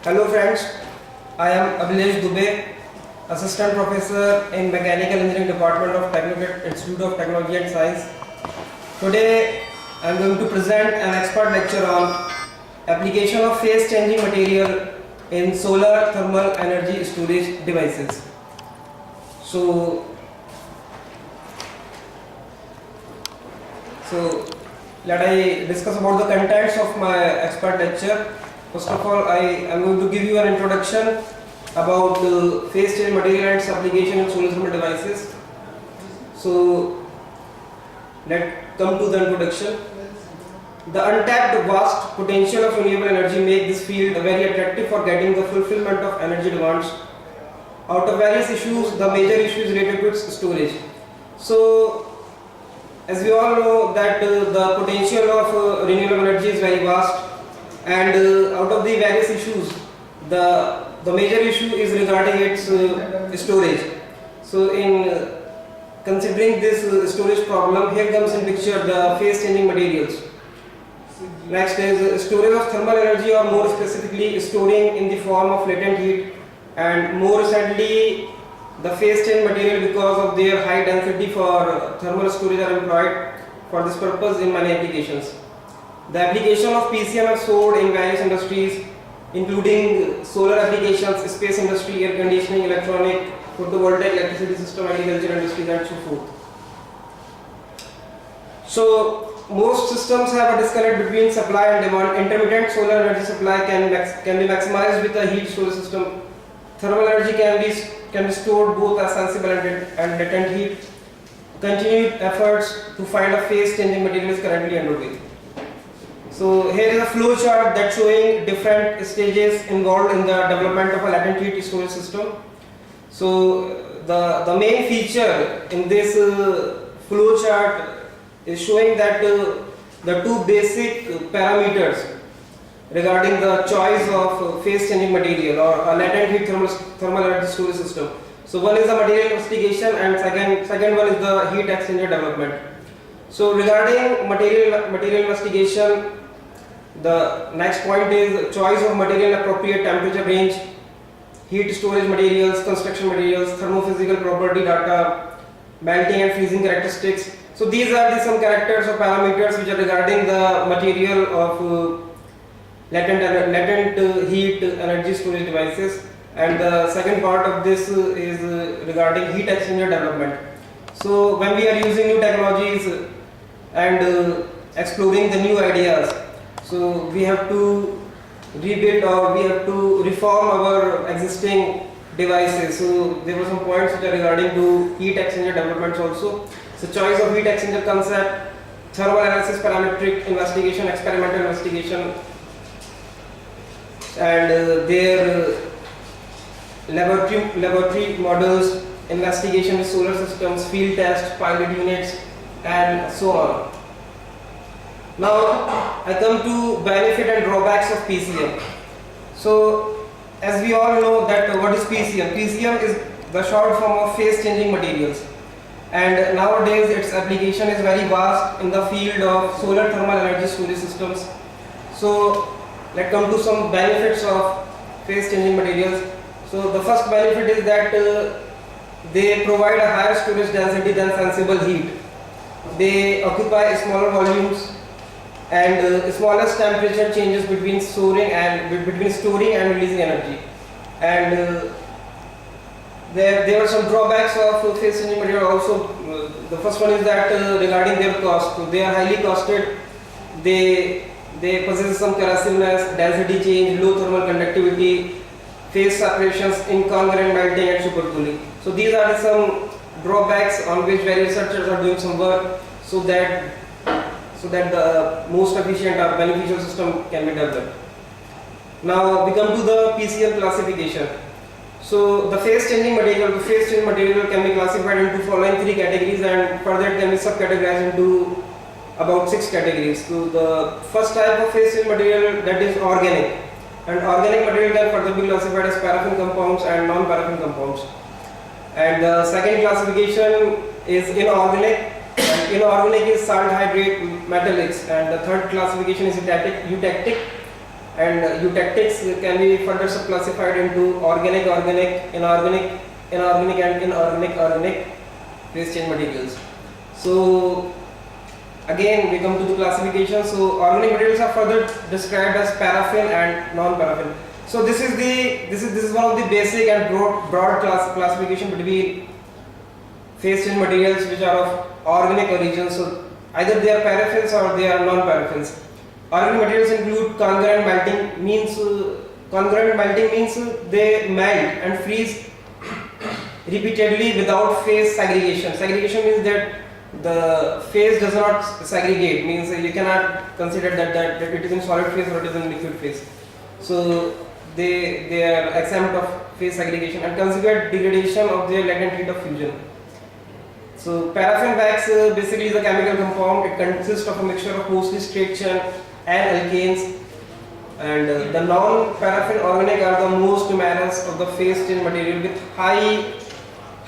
Hello friends, I am Abhilesh Dubey, Assistant Professor in Mechanical Engineering Department of Technical Institute of Technology and Science. Today I am going to present an expert lecture on application of phase changing material in solar thermal energy storage devices. So let I discuss about the contents of my expert lecture. First of all, I am going to give you an introduction about phase change material and its application in solar thermal devices. So let's come to the introduction. The untapped vast potential of renewable energy make this field very attractive for getting the fulfillment of energy demands. Out of various issues, the major issue is related to its storage. So as we all know that the potential of renewable energy is very vast, and out of the various issues, the major issue is regarding its storage. So in considering this storage problem, here comes in picture the phase changing materials. Next is storage of thermal energy, or more specifically storing in the form of latent heat, and more recently the phase change material, because of their high density for thermal storage, are employed for this purpose in many applications. The application of PCM are sold in various industries, including solar applications, space industry, air conditioning, electronic, photovoltaic electricity system, agriculture industries, and so forth. So most systems have a disconnect between supply and demand. Intermittent solar energy supply can be maximized with a heat storage system. Thermal energy can be stored both as sensible and latent heat. Continued efforts to find a phase changing material is currently underway. So here is a flow chart that showing different stages involved in the development of a latent heat storage system. So the main feature in this flow chart is showing that the two basic parameters regarding the choice of phase changing material or a latent heat thermal energy storage system. So one is the material investigation, and second one is the heat exchanger development. So regarding material investigation, the next point is choice of material, appropriate temperature range, heat storage materials, construction materials, thermophysical property data, melting and freezing characteristics. So these are some characters or parameters which are regarding the material of latent heat energy storage devices. And the second part of this is regarding heat exchanger development. So when we are using new technologies and exploring the new ideas, so we have to rebuild or we have to reform our existing devices. So there were some points which are regarding to heat exchanger developments also. So choice of heat exchanger concept, thermal analysis, parametric investigation, experimental investigation, and their laboratory models, investigation with solar systems, field test, pilot units, and so on. Now I come to benefit and drawbacks of PCM. So as we all know that what is PCM? PCM is the short form of phase changing materials, and nowadays its application is very vast in the field of solar thermal energy storage systems. So let's come to some benefits of phase changing materials. So the first benefit is that they provide a higher storage density than sensible heat. They occupy smaller volumes, and smallest temperature changes between storing and releasing energy. And there are some drawbacks of phase changing material also. The first one is that regarding their cost. So they are highly costed. They possess some corrosiveness, density change, low thermal conductivity, phase separations, incongruent melting, and supercooling. So these are some drawbacks on which various researchers are doing some work so that the most efficient or beneficial system can be developed. Now we come to the PCM classification. So the phase changing material can be classified into following three categories, and further it can be subcategorized into about 6 categories. So the first type of phase changing material, that is organic, and organic material can further be classified as paraffin compounds and non-paraffin compounds. And the second classification is inorganic, and inorganic is salt hydrate metallics, and the third classification is eutectic, And eutectics can be further classified into organic, inorganic, and inorganic phase change materials. So again we come to the classification. So organic materials are further described as paraffin and non-paraffin. So this is one of the basic and broad classification between phase change materials which are of organic origin. So either they are paraffins or they are non-paraffins. Organic materials include congruent melting. Congruent melting means they melt and freeze repeatedly without phase segregation. Segregation means that the phase does not segregate, means you cannot consider that it is in solid phase or it is in liquid phase. So they are exempt of phase segregation, and consequent degradation of their latent heat of fusion. So paraffin wax basically is a chemical compound. It consists of a mixture of mostly straight chain and alkanes, and the non-paraffin organic are the most numerous of the phase change material with highly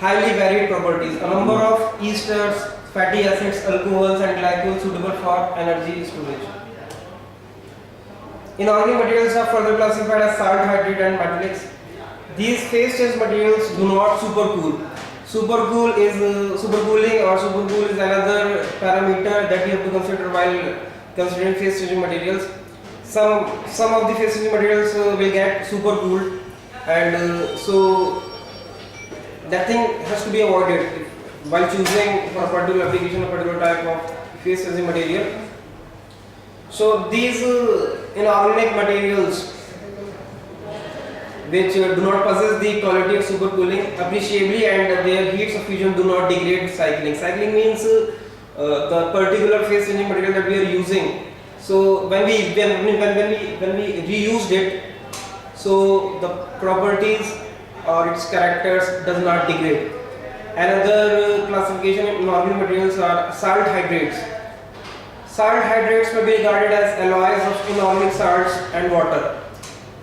varied properties. A number of esters, fatty acids, alcohols and glycols suitable for energy storage. Inorganic materials are further classified as salt, hydrate and metallics. These phase change materials do not supercool. Supercooling is another parameter that you have to consider while considering phase changing materials. Some of the phase changing materials will get supercooled, and so that thing has to be avoided while choosing for a particular application, a particular type of phase changing material. So these inorganic materials which do not possess the quality of supercooling appreciably, and their heats of fusion do not degrade cycling. Cycling means the particular phase changing material that we are using. So when we reused it, so the properties or its characters does not degrade. Another classification in inorganic materials are salt hydrates. Salt hydrates may be regarded as alloys of inorganic salts and water,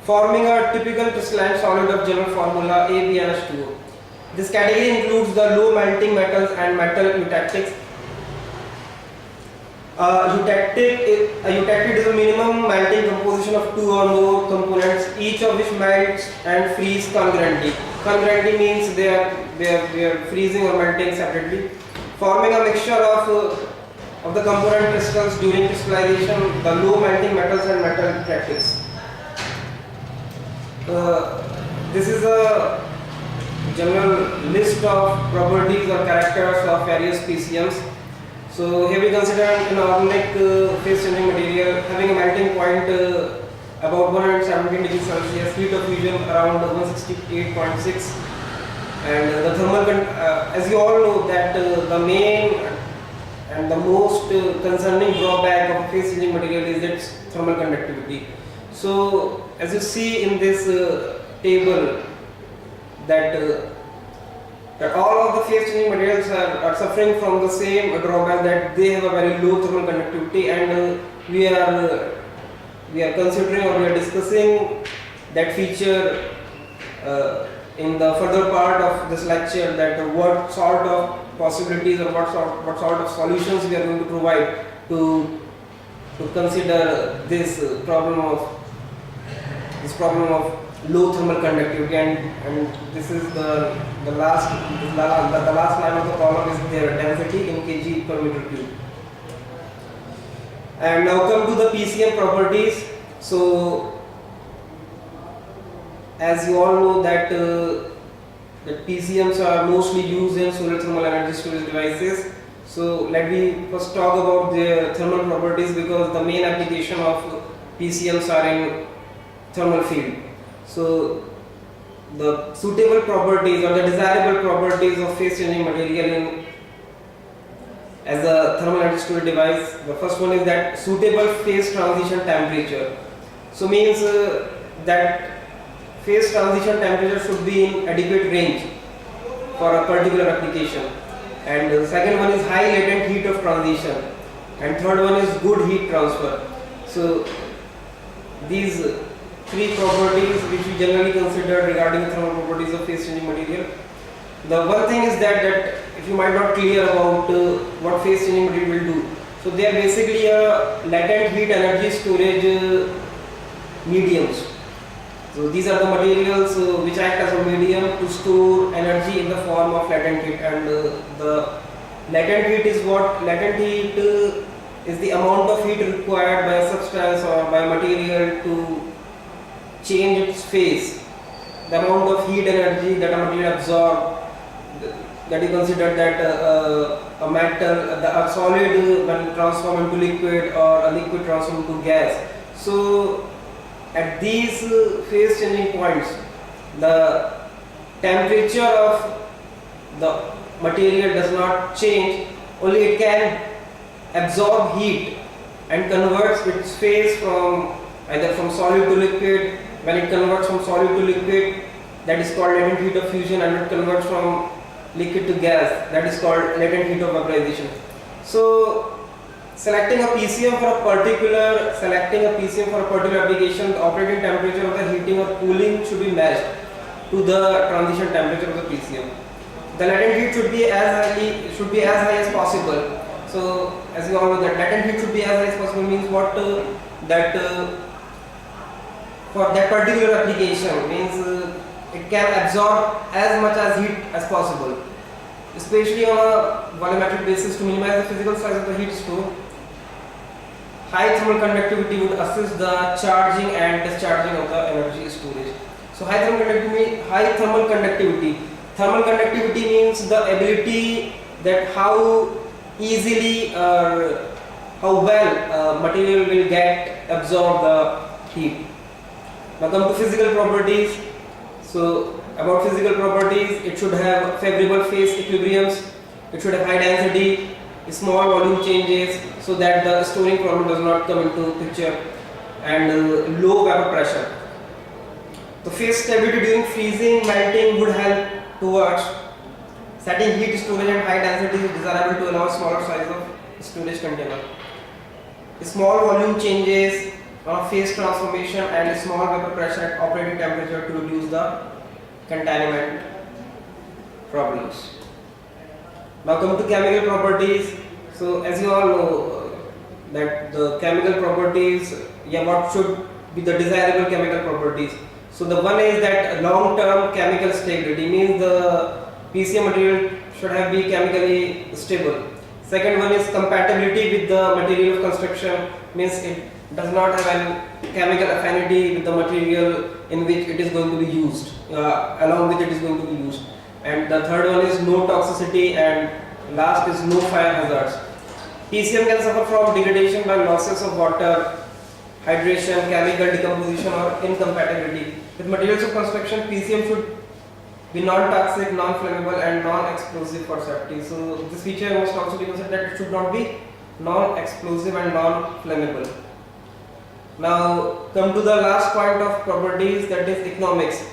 forming a typical crystalline solid of general formula AbNH2O. This category includes the low melting metals and metal eutectics. Eutectic is a minimum melting composition of two or more components, each of which melts and freeze congruently. Congruently means they are freezing or melting separately, forming a mixture of the component crystals during crystallization, the low melting metals and metal eutectics. This is a general list of properties or characters of various PCMs. So here we consider an inorganic phase changing material having a melting point about 117 degrees Celsius, heat of fusion around 168.6, and the thermal as you all know that the main and the most concerning drawback of phase changing material is its thermal conductivity. So as you see in this table that all of the phase changing materials are suffering from the same drawback, that they have a very low thermal conductivity, and we are considering or we are discussing that feature in the further part of this lecture, that what sort of possibilities or what sort of solutions we are going to provide to consider this problem of low thermal conductivity, and this is the last line of the problem is their density in kg per meter cube. And now come to the PCM properties. So as you all know that PCMs are mostly used in solar thermal energy storage devices. So let me first talk about their thermal properties, because the main application of PCMs are in thermal field. So the suitable properties or the desirable properties of phase changing material as a thermal energy storage device, the first one is that suitable phase transition temperature. So means that phase transition temperature should be in adequate range for a particular application. And the second one is high latent heat of transition, and third one is good heat transfer. So these three properties which we generally consider regarding the thermal properties of phase changing material. The one thing is that if you might not clear about what phase changing material will do, so they are basically a latent heat energy storage mediums. So these are the materials which act as a medium to store energy in the form of latent heat, and the latent heat is what? Latent heat is the amount of heat required by a substance or by a material to change its phase. The amount of heat energy that a material absorbs, that you consider that a metal, a solid when transformed into liquid, or a liquid transformed into gas. So at these phase changing points, the temperature of the material does not change, only it can absorb heat and converts its phase from either from solid to liquid. When it converts from solid to liquid, that is called latent heat of fusion, and it converts from liquid to gas, that is called latent heat of vaporization. So selecting a PCM for a particular application, the operating temperature of the heating or cooling should be matched to the transition temperature of the PCM. The latent heat should be as high as possible. So as you all know, that latent heat should be as high as possible means what? For that particular application means it can absorb as much as heat as possible, especially on a volumetric basis. To minimize the physical size of the heat store, high thermal conductivity would assist the charging and discharging of the energy storage. So high thermal conductivity. Thermal conductivity means the ability that how easily or how well material will get absorb the heat. Now come to physical properties. So about physical properties, it should have favorable phase equilibriums, it should have high density, small volume changes so that the storing problem does not come into picture, and low vapor pressure. The phase stability during freezing, melting would help towards setting heat storage, and high density is desirable to allow smaller size of storage container. Small volume changes on phase transformation and small vapor pressure at operating temperature to reduce the containment problems. Now come to chemical properties. So as you all know that the chemical properties, what should be the desirable chemical properties? So the one is that long-term chemical stability means the PCM material should have be chemically stable. Second one is compatibility with the material of construction, means it does not have any chemical affinity with the material in which it is going to be used, along with it is going to be used. And the third one is no toxicity, and last is no fire hazards. PCM can suffer from degradation by losses of water, hydration, chemical decomposition, or incompatibility. With materials of construction, PCM should be non-toxic, non-flammable, and non-explosive for safety. So this feature must also be considered that it should not be non-explosive and non-flammable. Now come to the last point of properties, that is economics.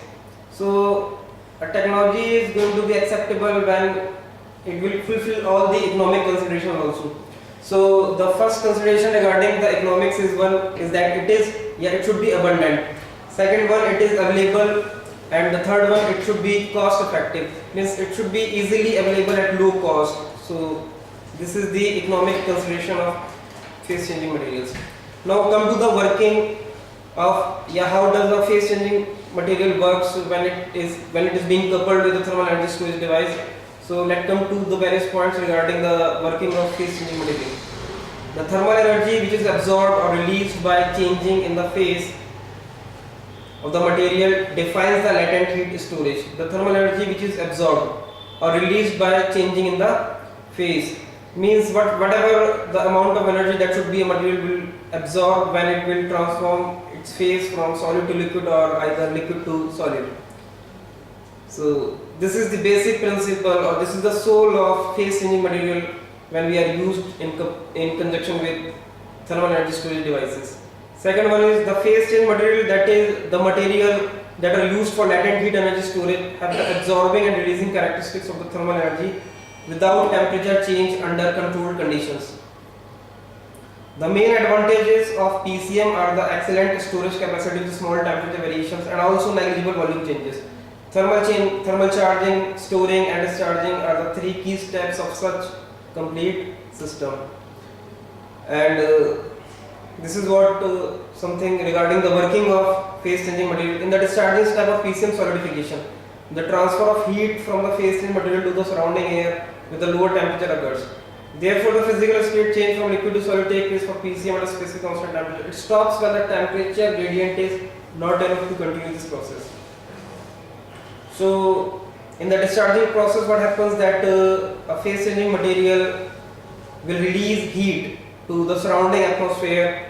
So a technology is going to be acceptable when it will fulfill all the economic considerations also. So the first consideration regarding the economics is that it should be abundant. Second one, it is available, and the third one, it should be cost effective, means it should be easily available at low cost. So this is the economic consideration of phase changing materials. Now come to the working of how does the phase changing material works when it is being coupled with the thermal energy storage device. So let's come to the various points regarding the working of phase changing material. The thermal energy which is absorbed or released by changing in the phase of the material defines the latent heat storage. The thermal energy which is absorbed or released by changing in the phase means whatever the amount of energy that should be a material will absorb when it will transform its phase from solid to liquid or either liquid to solid. So this is the basic principle, or this is the soul of phase changing material when we are used in conjunction with thermal energy storage devices. Second one is the phase change material, that is the material that are used for latent heat energy storage have the absorbing and releasing characteristics of the thermal energy without temperature change under controlled conditions. The main advantages of PCM are the excellent storage capacity with small temperature variations and also negligible volume changes. Thermal charging, storing and discharging are the three key steps of such complete system. And this is what something regarding the working of phase changing material. In the discharging step of PCM solidification, the transfer of heat from the phase changing material to the surrounding air with a lower temperature occurs. Therefore, the physical state change from liquid to solid takes place for PCM at a specific constant temperature. It stops when the temperature gradient is not enough to continue this process. So, in the discharging process, what happens that a phase changing material will release heat to the surrounding atmosphere,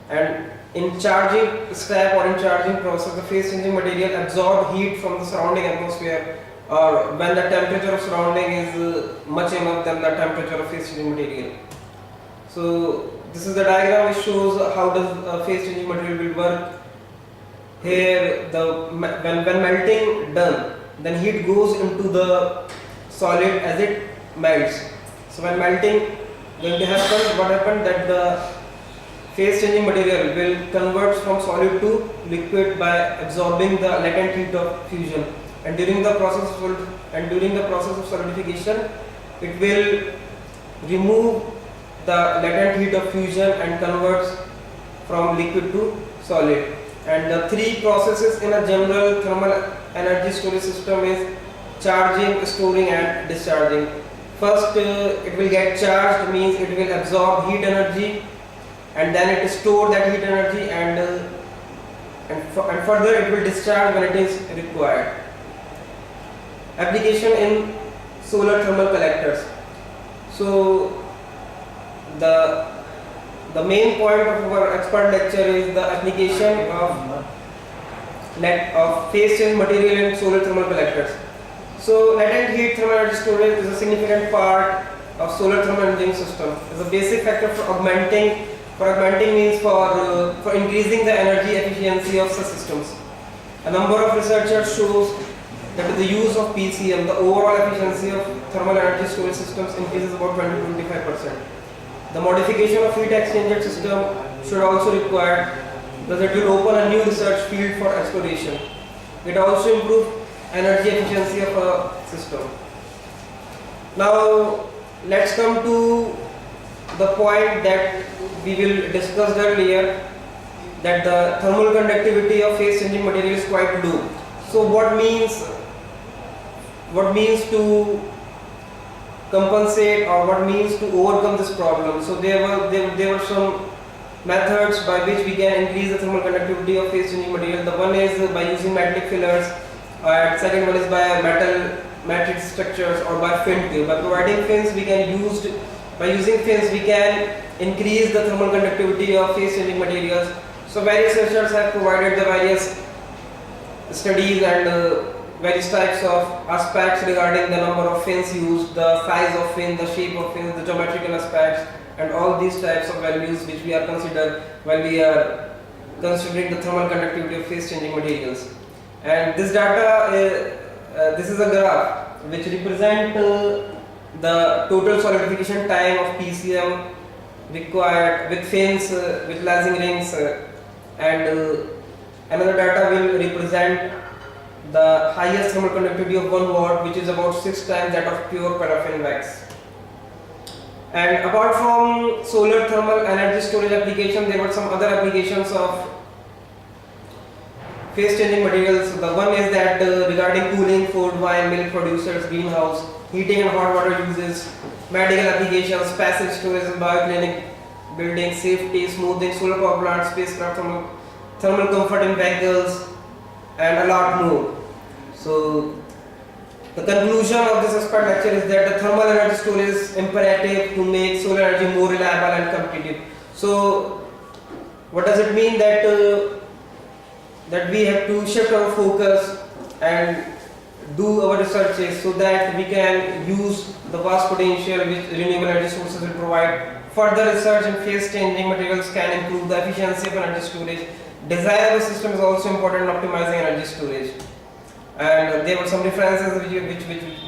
and in charging step or in charging process, the phase changing material absorb heat from the surrounding atmosphere, or when the temperature of surrounding is much enough than the temperature of phase changing material. So this is the diagram which shows how does phase changing material will work. Here when melting done, then heat goes into the solid as it melts. So when melting going to happen, what happened that the phase changing material will convert from solid to liquid by absorbing the latent heat of fusion, and during the process of solidification, it will remove the latent heat of fusion and converts from liquid to solid. And the three processes in a general thermal energy storage system is charging, storing and discharging. First it will get charged, means it will absorb heat energy, and then it store that heat energy, and further it will discharge when it is required. Application in solar thermal collectors. So the main point of our expert lecture is the application of phase change material in solar thermal collectors. So latent heat thermal energy storage is a significant part of solar thermal energy system. It's a basic factor for augmenting. Means for increasing the energy efficiency of such systems. A number of researchers shows that with the use of PCM, the overall efficiency of thermal energy storage systems increases about 20 to 25%. The modification of heat exchanger system should also require, because it will open a new research field for exploration. It also improves energy efficiency of a system. Now let's come to the point that we will discuss earlier, that the thermal conductivity of phase changing material is quite low. So what means to compensate, or what means to overcome this problem? So there were some methods by which we can increase the thermal conductivity of phase changing material. The one is by using metallic fillers, and second one is by metal matrix structures or by fin tube. By providing fins, by using fins we can increase the thermal conductivity of phase changing materials. So various researchers have provided the various studies and various types of aspects regarding the number of fins used, the size of fin, the shape of fins, the geometrical aspects, and all these types of values which we are considered when we are considering the thermal conductivity of phase changing materials. And this data, this is a graph which represent the total solidification time of PCM required with fins, with lasing rings, and another data will represent the highest thermal conductivity of 1 watt, which is about 6 times that of pure paraffin wax. And apart from solar thermal energy storage application, there were some other applications of phase changing materials. The one is that regarding cooling, food, wine, milk producers, greenhouse, heating and hot water uses, medical applications, passive storage, bioclinic, building, safety, smoothing, solar power plants, spacecraft, thermal comfort in vehicles, and a lot more. So the conclusion of this expert lecture is that the thermal energy storage is imperative to make solar energy more reliable and competitive. So what does it mean? That we have to shift our focus and do our researches so that we can use the vast potential which renewable energy sources will provide. Further research in phase changing materials can improve the efficiency of energy storage. Design of the system is also important in optimizing energy storage. And there were some references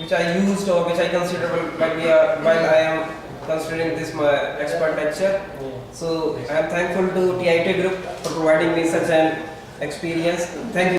which I used or which I considered while I am considering this my expert lecture. So I am thankful to TIT group for providing me such an experience. Thank you.